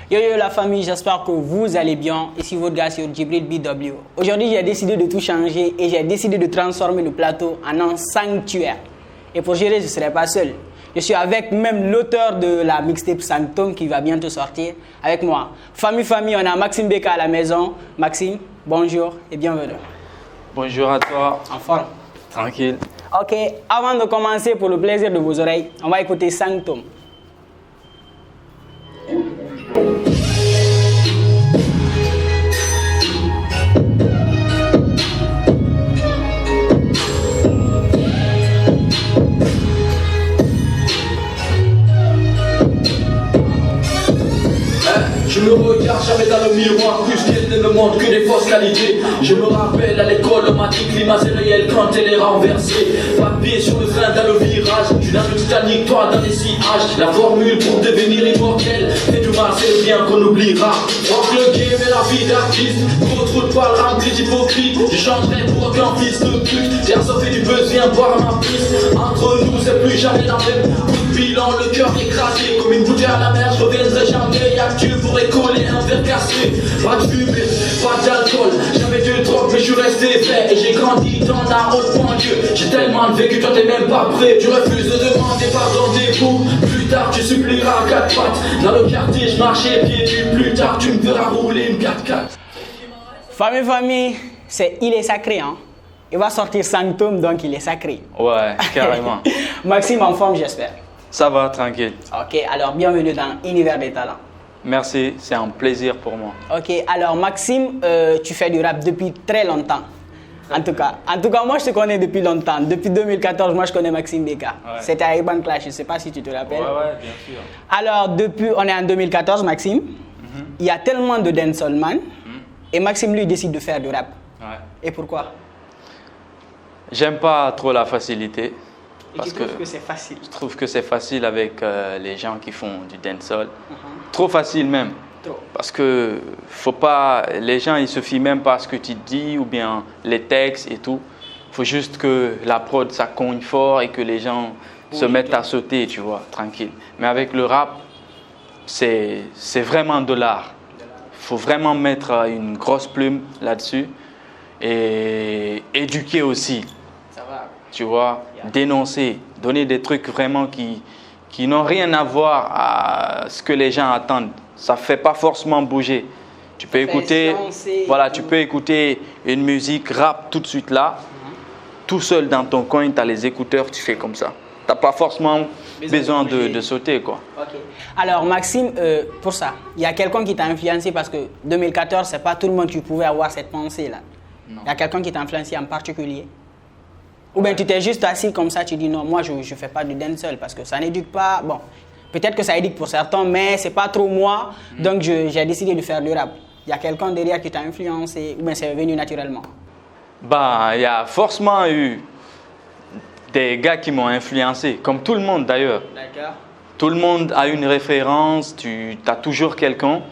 Yo yo la famille, j'espère que vous allez bien. Ici votre gars sur Djibril BW. Aujourd'hui j'ai décidé de tout changer et j'ai décidé de transformer le plateau en un sanctuaire. Et pour gérer, je ne serai pas seul. Je suis avec même l'auteur de la mixtape Sanctum qui va bientôt sortir avec moi. Famille, on a Maxime Beka à la maison. Maxime, bonjour et bienvenue. Bonjour à toi. En forme? Tranquille. Ok, avant de commencer, pour le plaisir de vos oreilles, on va écouter Sanctum. Je me regarde jamais dans le miroir, plus qu'elle ne me montre que des fausses qualités. Je me rappelle à l'école, on m'a dit que l'image est réelle quand elle est renversée. Pas de pied sur le frein dans le virage, tu n'as le Titanic, toi dans les sillages. La formule pour devenir immortel, fais du mal, c'est le bien qu'on oubliera. Rock le game et la vie d'artiste, trop de paroles remplies d'hypocrite. Je changerai pour aucun fils de pute, Airsoft fait du buzz, viens boire ma piste. Entre nous, c'est plus jamais la même. Coup de bilan, le cœur écrasé, comme une bouteille à la mer, je reviendrai jamais. Y'a que Dieu pour coller un verre cassé, pas de fumée, pas d'alcool. J'avais de drogue mais je suis resté vrai. Et j'ai grandi dans la haute banlieue. J'ai tellement vécu, toi t'es même pas prêt. Tu refuses de demander pardon des coups. Plus tard tu supplieras à quatre pattes. Dans le quartier je marchais pieds nus. Plus tard tu me verras rouler une 4x4. Famille, c'est Il est sacré hein. Il va sortir Sanctum donc il est sacré. Ouais, carrément. Maxime en forme j'espère. Ça va, tranquille. Ok, alors bienvenue dans Univers des talents. Merci, c'est un plaisir pour moi. Ok, alors Maxime, tu fais du rap depuis très longtemps. En tout cas, moi je te connais depuis longtemps. Depuis 2014, moi je connais Maxime Beka. Ouais. C'était à Urban Clash, je ne sais pas si tu te rappelles. Ouais, bien sûr. Alors, on est en 2014, Maxime. Il y a tellement de dancehall man. Et Maxime, lui, décide de faire du rap. Ouais. Et pourquoi? J'aime pas trop la facilité. Et tu trouves que c'est facile? Je trouve que c'est facile avec les gens qui font du dancehall. Trop facile même. Trop. Parce que faut pas, les gens ils se fient même pas à ce que tu dis ou bien les textes et tout. Faut juste que la prod ça cogne fort et que les gens se mettent à sauter, tu vois, tranquille. Mais avec le rap, c'est vraiment de l'art. Faut vraiment mettre une grosse plume là-dessus et éduquer aussi. Ça va. Tu vois, dénoncer, donner des trucs vraiment qui n'ont rien à voir à ce que les gens attendent. Ça fait pas forcément bouger. Tu peux écouter, voilà, tu peux écouter une musique rap tout de suite là, tout seul dans ton coin, tu as les écouteurs, tu fais comme ça. Tu n'as pas forcément besoin de sauter, quoi. Ok. Alors Maxime, pour ça, il y a quelqu'un qui t'a influencé parce que 2014, c'est pas tout le monde qui pouvait avoir cette pensée là. Il y a quelqu'un qui t'a influencé en particulier? Ou bien tu t'es juste assis comme ça, tu dis non, moi je ne fais pas du dancehall parce que ça n'éduque pas. Bon, peut-être que ça éduque pour certains, mais c'est pas trop moi. Donc j'ai décidé de faire du rap. Il y a quelqu'un derrière qui t'a influencé ou bien c'est venu naturellement? Bah, il y a forcément eu des gars qui m'ont influencé, comme tout le monde d'ailleurs. D'accord. Tout le monde a une référence, tu as toujours quelqu'un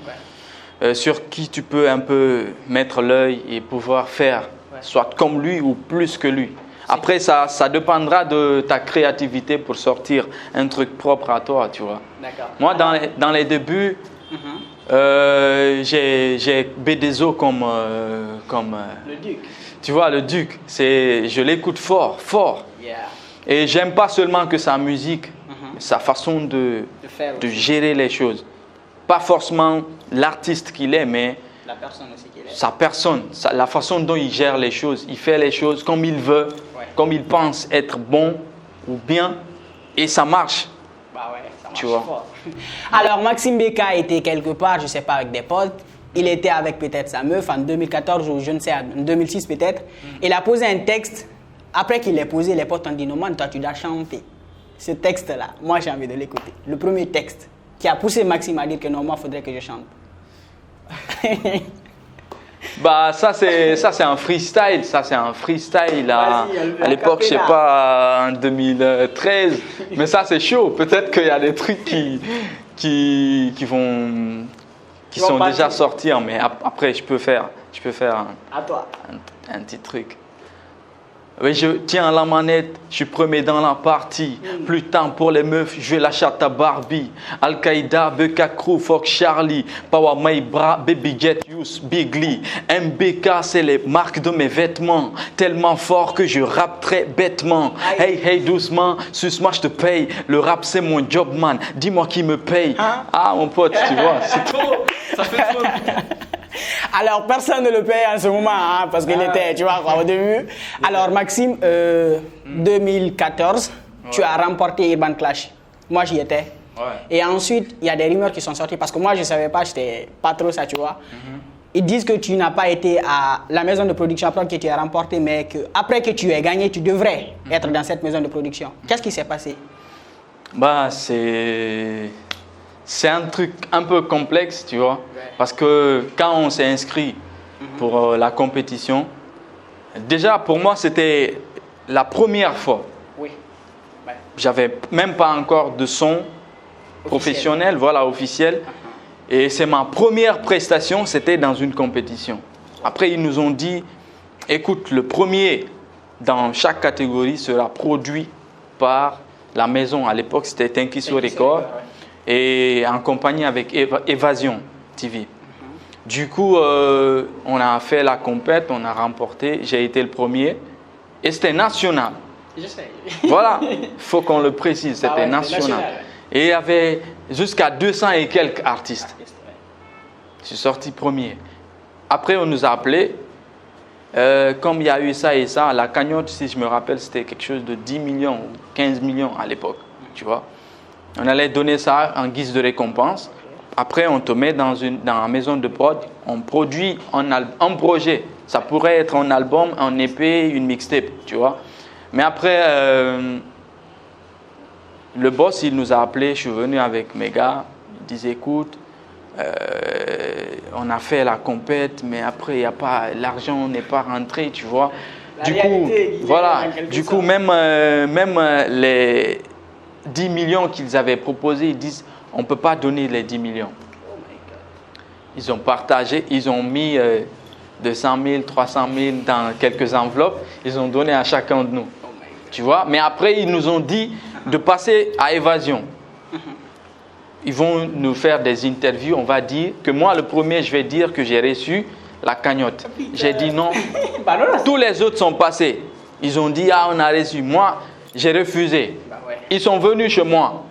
sur qui tu peux un peu mettre l'œil et pouvoir faire soit comme lui ou plus que lui. Après, ça dépendra de ta créativité pour sortir un truc propre à toi, tu vois. D'accord. Moi, dans les débuts, j'ai BDZO comme Le Duc. tu vois, le Duc. Je l'écoute fort. Yeah. Et j'aime pas seulement que sa musique, sa façon de gérer les choses. Pas forcément l'artiste qu'il est, mais la personne aussi qu'il est. sa personne, la façon dont il gère les choses. Il fait les choses comme il veut, comme il pense être bon ou bien, et ça marche. Bah ouais, ça marche Tu vois. fort. Alors Maxime Beka était quelque part, je sais pas, avec des potes. Il était avec peut-être sa meuf en 2014 ou je ne sais, en 2006 peut-être. Il a posé un texte. Après qu'il l'ait posé, les potes ont dit non, man, toi tu dois chanter. Ce texte-là, moi j'ai envie de l'écouter. Le premier texte qui a poussé Maxime à dire que non, moi il faudrait que je chante. Bah ça c'est un freestyle, à l'époque, je sais capella. pas, en 2013, mais ça c'est chaud. Peut-être qu'il y a des trucs qui sont passer. déjà sortis, mais après je peux faire À toi. un petit truc. Oui, je tiens la manette, je suis premier dans la partie. Plus de temps pour les meufs, je vais la chatte à Barbie. Al-Qaïda, Beka Crew, Fox Charlie, Power My Bra, Baby Jet Use, Big Lee. MBK, c'est les marques de mes vêtements. Tellement fort que je rappe très bêtement. Hey, hey, doucement, suce-moi, je te paye. Le rap, c'est mon job, man. Dis-moi qui me paye. Ah, mon pote, tu vois, c'est trop. Ça fait trop. Alors, personne ne le paye en ce moment, hein, parce qu'il était, tu vois, au début. Alors, Maxime, 2014, tu as remporté Urban Clash. Moi, j'y étais. Et ensuite, il y a des rumeurs qui sont sorties, parce que moi, je ne savais pas, j'étais pas trop ça, tu vois. Ils disent que tu n'as pas été à la maison de production après que tu as remporté, mais qu'après que tu aies gagné, tu devrais être dans cette maison de production. Qu'est-ce qui s'est passé? Bah, c'est un truc un peu complexe, tu vois, parce que quand on s'est inscrit pour la compétition, déjà pour moi c'était la première fois. Oui. Ouais. J'avais même pas encore de son professionnel, voilà, officiel. Et c'est ma première prestation, c'était dans une compétition. Après, ils nous ont dit, écoute, le premier dans chaque catégorie sera produit par la maison. À l'époque, c'était Tinkiso Record. Et en compagnie avec Évasion TV. Du coup, on a fait la compète, on a remporté, j'ai été le premier. Et c'était national. Je sais. Voilà, il faut qu'on le précise, c'était national. Et il y avait jusqu'à 200 et quelques artistes. Je suis sorti premier. Après, on nous a appelés. Comme il y a eu ça et ça, la cagnotte, si je me rappelle, c'était quelque chose de 10 millions ou 15 millions à l'époque, tu vois. On allait donner ça en guise de récompense. Après, on te met dans la maison de prod. On produit un projet. Ça pourrait être un album, un EP, une mixtape, tu vois. Mais après, le boss, il nous a appelés. Je suis venu avec mes gars. Il disait, écoute, on a fait la compète, mais après, y a pas, l'argent n'est pas rentré, tu vois. Du coup, voilà. Du coup, même les 10 millions qu'ils avaient proposés, ils disent on ne peut pas donner les 10 millions. Ils ont partagé, ils ont mis 200 000, 300 000 dans quelques enveloppes, ils ont donné à chacun de nous. Tu vois, mais après ils nous ont dit de passer à Évasion. Ils vont nous faire des interviews, on va dire que moi le premier je vais dire que j'ai reçu la cagnotte. J'ai dit non, tous les autres sont passés. Ils ont dit ah on a reçu, moi j'ai refusé. Ils sont venus chez moi.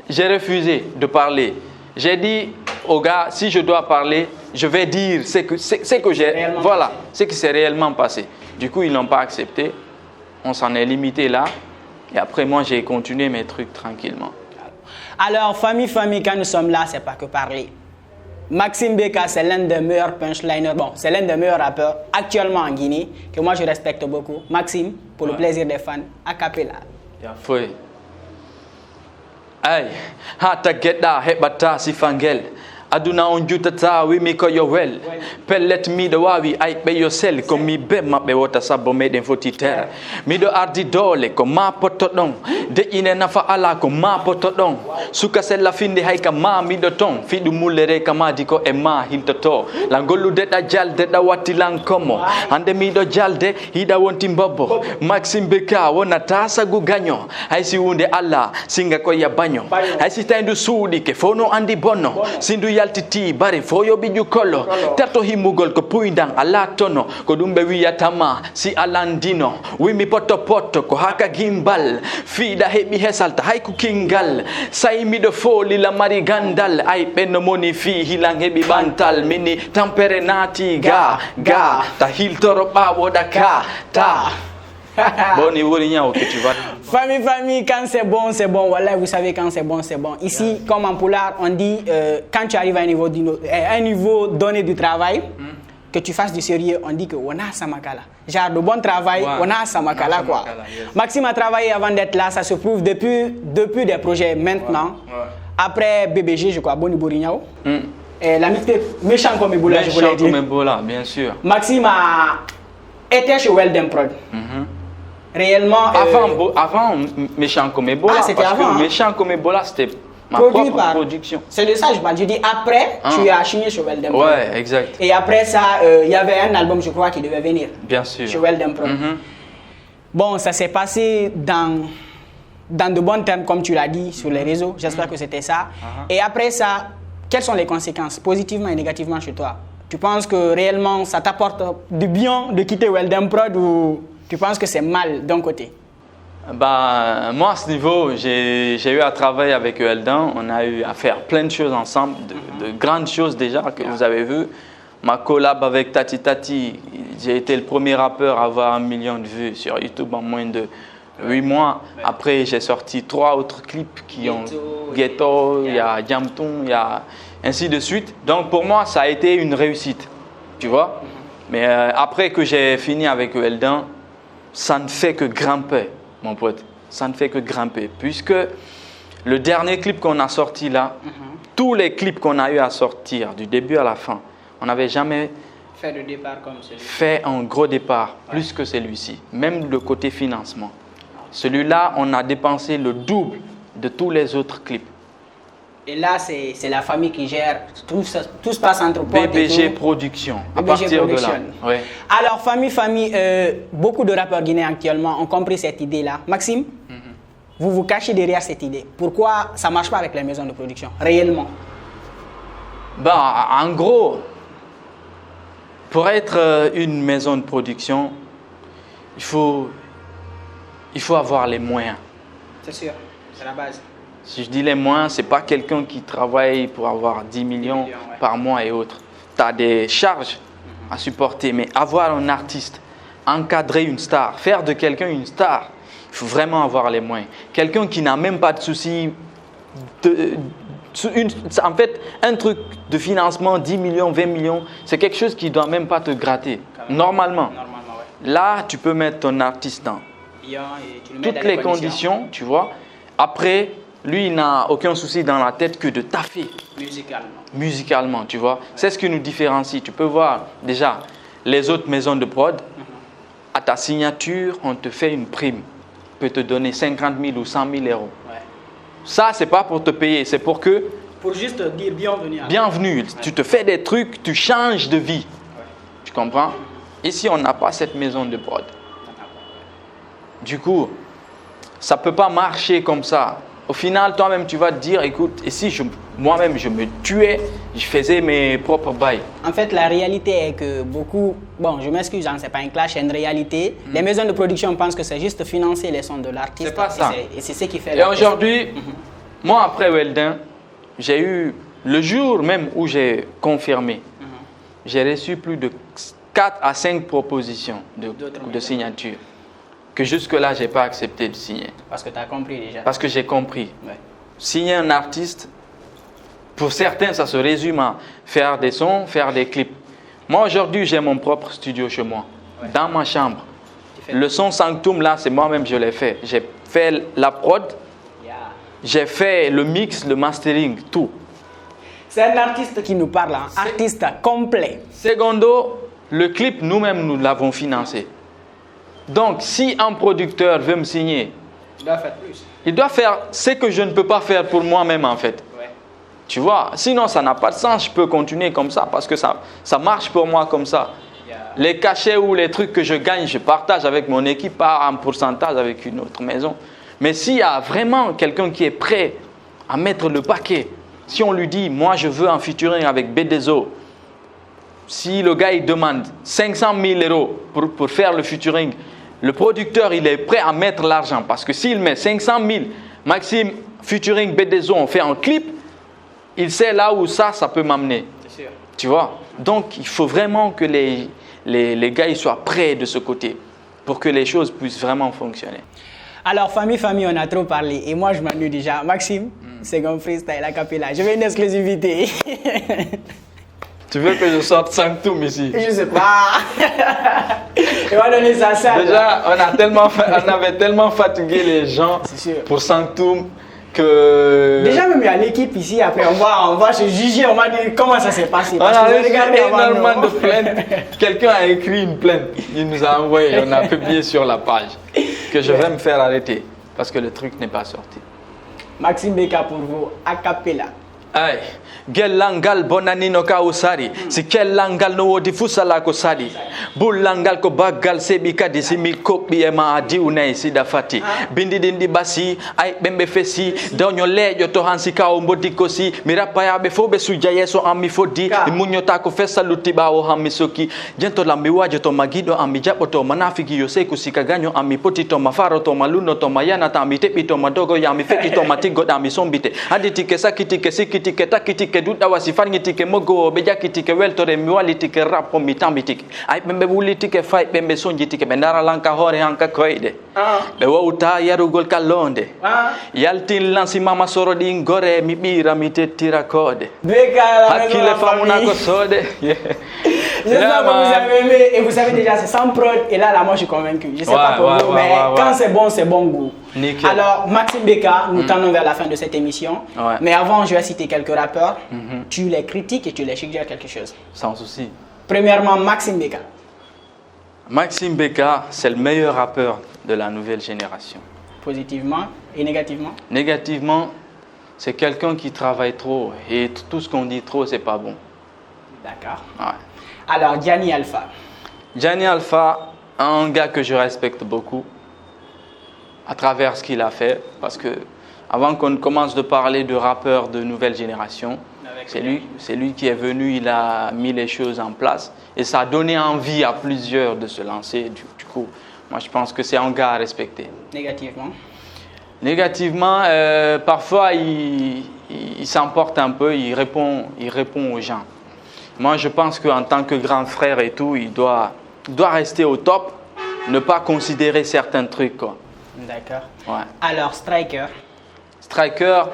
J'ai refusé de parler. J'ai dit aux gars, si je dois parler, je vais dire ce que j'ai. Voilà, ce qui s'est réellement passé. Du coup, ils n'ont pas accepté. On s'en est limité là. Et après, moi, j'ai continué mes trucs tranquillement. Alors, famille, quand nous sommes là, c'est pas que parler. Maxime Beka, c'est l'un des meilleurs punchliners. Bon, c'est l'un des meilleurs rappeurs actuellement en Guinée, que moi, je respecte beaucoup. Maxime, pour le plaisir des fans, a cappella. Foi. Ay, hata geda hebata sifangel. Aduna on jutata we mi ko yo well. Pellet mi do wawi ay be yosel ko mi be mabbe wota sabbo meden foti ter. Mi do ardi dole ko ma poto don. De ine nafa ala ko ma poto don. Suka sella finde hay ka ma mi do ton. Fidu mulere kama diko e ma hintoto. Langolu de da jalde da wati lankomo. Ande mi do jalde hida wonti mbobbo. Maxime Beka wona tasa gu ganyo. Hay si wunde alla singa ko ya banyo. Hay si tandu sudi ke fono andi bonno. Sindu yaltiti bare foyo biju kolo terto himugol ko puindang ala tono ko dumbe wiyatama si alandino wimi poto ko haka gimbal fida hebi hesalta hay ku kingal sai mi do foli la mari gandal ay benno moni fi hilang hebi bantal mini tampere nati ga ta hiltoro bawo daka ta. Famille, quand c'est bon, c'est bon. Voilà, vous savez, quand c'est bon, c'est bon. Ici, comme en Poulard, on dit quand tu arrives à un niveau donné du travail, que tu fasses du sérieux, on dit que on a Samakala. Genre de bon travail, on a Samakala quoi. Yes. Maxime a travaillé avant d'être là, ça se prouve depuis des projets maintenant. Après BBG, je crois, Boni Bourignaou. La méchant comme Ebola, je voulais dire. Méchant comme Ebola, bien sûr. Maxime a été chez Weldem Prod. Réellement. Avant Méchant comme Ebola, c'était avant. Méchant comme Ebola, c'était ma propre production. C'est de ça que je parle. Je dis après, tu as signé chez Weldem Prod. Ouais, exact. Et après ça, il y avait un album, je crois, qui devait venir. Bien sûr. Chez Weldem Prod. Bon, ça s'est passé dans de bons termes, comme tu l'as dit, sur les réseaux. J'espère que c'était ça. Et après ça, quelles sont les conséquences, positivement et négativement chez toi? Tu penses que réellement, ça t'apporte du bien de quitter Weldon Prod ou tu penses que c'est mal d'un côté? Bah, moi, à ce niveau, j'ai eu à travailler avec Weldon. On a eu à faire plein de choses ensemble, de grandes choses déjà que vous avez vues. Ma collab avec Tati Tati, j'ai été le premier rappeur à avoir 1 million de vues sur YouTube en moins de 8 mois. Après, j'ai sorti 3 autres clips qui ont Ghetto, il y a Diamton, il y a ainsi de suite. Donc pour moi, ça a été une réussite, tu vois. Mais après que j'ai fini avec Weldon, ça ne fait que grimper, mon pote. Ça ne fait que grimper. Puisque le dernier clip qu'on a sorti là, tous les clips qu'on a eu à sortir, du début à la fin, on n'avait jamais fait un gros départ, plus que celui-ci. Même le côté financement. Celui-là, on a dépensé le double de tous les autres clips. Et là, c'est la famille qui gère, tout se passe entre potes. BBG Production, à partir de là. Ouais. Alors, famille, beaucoup de rappeurs guinéens actuellement ont compris cette idée-là. Maxime, vous vous cachez derrière cette idée. Pourquoi ça ne marche pas avec les maisons de production, réellement? Bah, en gros, pour être une maison de production, il faut avoir les moyens. C'est sûr, c'est la base. Si je dis les moyens, ce n'est pas quelqu'un qui travaille pour avoir 10 millions par mois et autres. Tu as des charges à supporter, mais avoir un artiste, encadrer une star, faire de quelqu'un une star, il faut vraiment avoir les moyens. Quelqu'un qui n'a même pas de soucis, en fait, un truc de financement, 10 millions, 20 millions, c'est quelque chose qui ne doit même pas te gratter, normalement. Là, tu peux mettre ton artiste dans toutes les conditions, tu vois. Après, lui, il n'a aucun souci dans la tête que de taffer. Musicalement, tu vois. C'est ce qui nous différencie. Tu peux voir déjà les autres maisons de prod. À ta signature, on te fait une prime. On peut te donner 50 000 ou 100 000 euros. Ça, ce n'est pas pour te payer, c'est pour que... Pour juste dire bienvenue. Bienvenue. Tu te fais des trucs, tu changes de vie. Tu comprends? Ici, on n'a pas cette maison de prod. Du coup, ça ne peut pas marcher comme ça. Au final, toi-même, tu vas te dire, écoute, et si moi-même, je me tuais, je faisais mes propres bails. En fait, la réalité est que beaucoup, bon, je m'excuse, ce n'est pas un clash, c'est une réalité. Les maisons de production pensent que c'est juste financer les sons de l'artiste. C'est pas ça. Et c'est ce qui fait. Et aujourd'hui, moi, après Weldon, j'ai eu, le jour même où j'ai confirmé, j'ai reçu plus de 4 à 5 propositions de signature. Que jusque-là, je n'ai pas accepté de signer. Parce que tu as compris déjà. Parce que j'ai compris. Signer un artiste, pour certains, ça se résume à faire des sons, faire des clips. Moi, aujourd'hui, j'ai mon propre studio chez moi, dans ma chambre. Le son Sanctum, là, c'est moi-même, je l'ai fait. J'ai fait la prod, j'ai fait le mix, le mastering, tout. C'est un artiste qui nous parle, artiste complet. Secondo, le clip, nous-mêmes, nous l'avons financé. Donc, si un producteur veut me signer, il doit faire plus. Il doit faire ce que je ne peux pas faire pour moi-même, en fait. Tu vois, sinon, ça n'a pas de sens. Je peux continuer comme ça parce que ça marche pour moi comme ça. Les cachets ou les trucs que je gagne, je partage avec mon équipe, pas en pourcentage avec une autre maison. Mais s'il y a vraiment quelqu'un qui est prêt à mettre le paquet, si on lui dit, moi, je veux un featuring avec BDZO, si le gars il demande 500 000 euros pour faire le featuring, le producteur il est prêt à mettre l'argent parce que s'il met 500 000, Maxime, featuring BDZO, on fait un clip, il sait là où ça peut m'amener. C'est sûr. Tu vois? Donc il faut vraiment que les gars ils soient prêts de ce côté pour que les choses puissent vraiment fonctionner. Alors famille, on a trop parlé et moi je m'ennuie déjà. Maxime, c'est comme freestyle a cappella. Je veux une exclusivité. Tu veux que je sorte Sanctum ici? Je sais pas. Il va donner ça. Déjà, on avait tellement fatigué les gens pour Sanctum que... Déjà, même il y a l'équipe ici, après on va se juger, on va dire comment ça s'est passé. On a reçu énormément de plaintes. Quelqu'un a écrit une plainte, il nous a envoyé, on a publié sur la page que je vais me faire arrêter parce que le truc n'est pas sorti. Maxime Beka pour vous, a cappella. Ay, gelangal bonanino ka usari, si kelangal no wodi fusala ko sadi. Bulangal ko bagal sebi kadi simi kopi e ma adi unai sida fati. Bindi dindi basi, ay bembe fesi, donyo lejo to hansi ka o mbodi kosi, mirapa ya be fobe suja yeso ami fodi, munyo ta ko fesa lutiba o hami soki, jento lambi wajo to magido ami japo to manafiki yose kusikaganyo ami poti to mafaro to maluno to mayana ta ami tepi to madogo ya ami feki to matigo da ami sombite. Adi tike sakiti ke sikiti ke takiti ke duda wasifangi tike mogo beja tike weltore miwali tike rapo mitambi tike. Ay bembe wuli tike fai bembe sonji tike bendara lanka hore hanka koide. Be wauta yarugol kalonde. Yaltin lansi mama soro di ngore mibira mitetira kode. Hakile famuna ko sode. J'espère que vous avez aimé et vous savez déjà c'est sans prod et là moi je suis convaincu. Je sais pas pour vous mais quand c'est bon goût. Nickel. Alors Maxime Beka, nous tendons vers la fin de cette émission. Mais avant je vais citer quelques rappeurs. Tu les critiques et tu les suggères quelque chose. Sans souci. Premièrement Maxime Beka. Maxime Beka, c'est le meilleur rappeur de la nouvelle génération. Positivement et négativement? Négativement, c'est quelqu'un qui travaille trop et tout ce qu'on dit trop, c'est pas bon. D'accord. Ouais. Alors, Gianni Alpha. Gianni Alpha, un gars que je respecte beaucoup à travers ce qu'il a fait, parce que avant qu'on commence de parler de rappeurs de nouvelle génération, c'est lui qui est venu, il a mis les choses en place et ça a donné envie à plusieurs de se lancer. Du coup, moi je pense que c'est un gars à respecter. Négativement? Négativement, parfois il s'emporte un peu, il répond aux gens. Moi je pense qu'en tant que grand frère et tout, il doit rester au top, ne pas considérer certains trucs, quoi. D'accord. Ouais. Alors, Striker? Striker,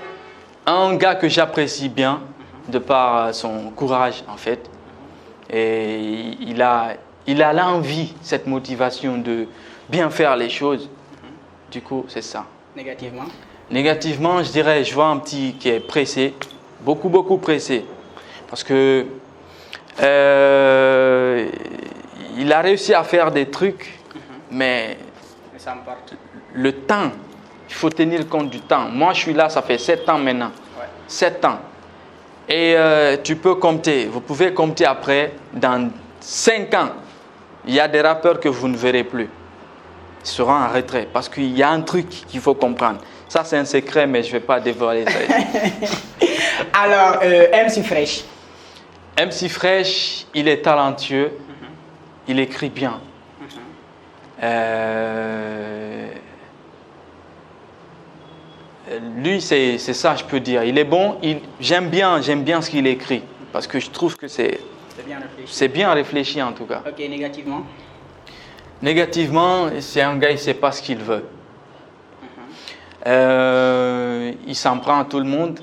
un gars que j'apprécie bien, de par son courage en fait. Et il a l'envie, cette motivation de bien faire les choses. Du coup, c'est ça. Négativement? Négativement, je dirais, je vois un petit qui est pressé, beaucoup pressé. Parce que il a réussi à faire des trucs, mais le temps, il faut tenir compte du temps. Moi, je suis là, ça fait 7 ans maintenant. 7 ans. Et tu peux compter, vous pouvez compter après, dans 5 ans, il y a des rappeurs que vous ne verrez plus. Ils seront en retrait parce qu'il y a un truc qu'il faut comprendre. Ça, c'est un secret, mais je ne vais pas dévoiler ça. Alors, MC Fresh. MC Fresh, il est talentueux, il écrit bien. Lui, c'est ça, je peux dire. Il est bon, j'aime bien ce qu'il écrit parce que je trouve que c'est bien réfléchi en tout cas. Ok, négativement? Négativement, c'est un gars, il ne sait pas ce qu'il veut. Il s'en prend à tout le monde.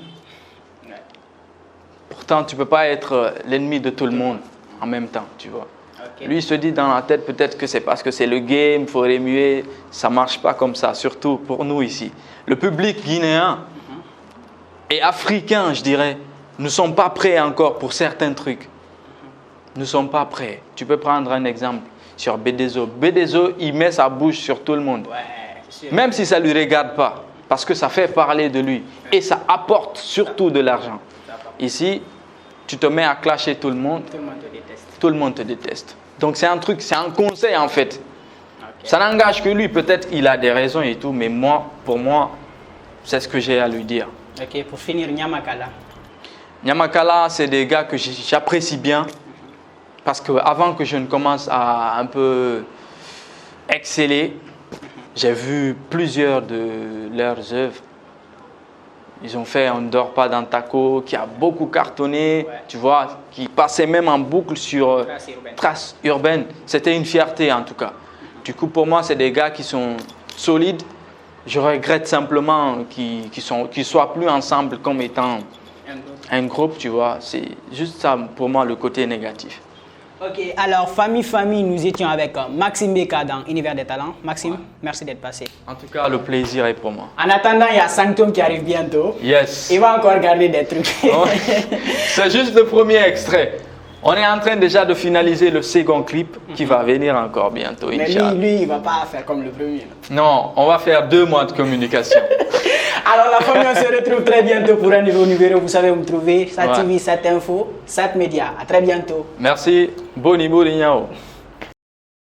Pourtant, tu ne peux pas être l'ennemi de tout le monde en même temps, tu vois. Okay. Lui, il se dit dans la tête peut-être que c'est parce que c'est le game, il faut remuer. Ça ne marche pas comme ça, surtout pour nous ici. Le public guinéen et africain, je dirais, ne sont pas prêts encore pour certains trucs. Ne sont pas prêts. Tu peux prendre un exemple sur Bédézo. Bédézo, il met sa bouche sur tout le monde. Même si ça ne lui regarde pas. Parce que ça fait parler de lui. Et ça apporte surtout de l'argent. Ici, tu te mets à clasher tout le monde. Tout le monde te déteste. Tout le monde te déteste. Donc c'est un truc, c'est un conseil en fait. Okay. Ça n'engage que lui. Peut-être il a des raisons et tout. Mais moi, pour moi, c'est ce que j'ai à lui dire. Ok, pour finir, Nyamakala. Nyamakala, c'est des gars que j'apprécie bien. Parce qu'avant que je ne commence à un peu exceller, j'ai vu plusieurs de leurs œuvres. Ils ont fait On ne dort pas dans Taco, qui a beaucoup cartonné, tu vois, qui passait même en boucle sur Traces urbaines. C'était une fierté en tout cas. Du coup, pour moi, c'est des gars qui sont solides. Je regrette simplement qu'ils ne soient plus ensemble comme étant un groupe, tu vois. C'est juste ça, pour moi, le côté négatif. Ok, alors famille, nous étions avec Maxime Beka dans Univers des Talents. Maxime, merci d'être passé. En tout cas, le plaisir est pour moi. En attendant, il y a Sanctum qui arrive bientôt. Yes. Il va encore garder des trucs. Oh, c'est juste le premier extrait. On est en train déjà de finaliser le second clip qui va venir encore bientôt. Mais lui, il ne va pas faire comme le premier. Non, on va faire 2 mois de communication. Alors la famille, on se retrouve très bientôt pour un nouveau numéro. Vous savez où me trouver. SAT TV, SAT Info, SAT Média. À très bientôt. Merci. Boni, boni,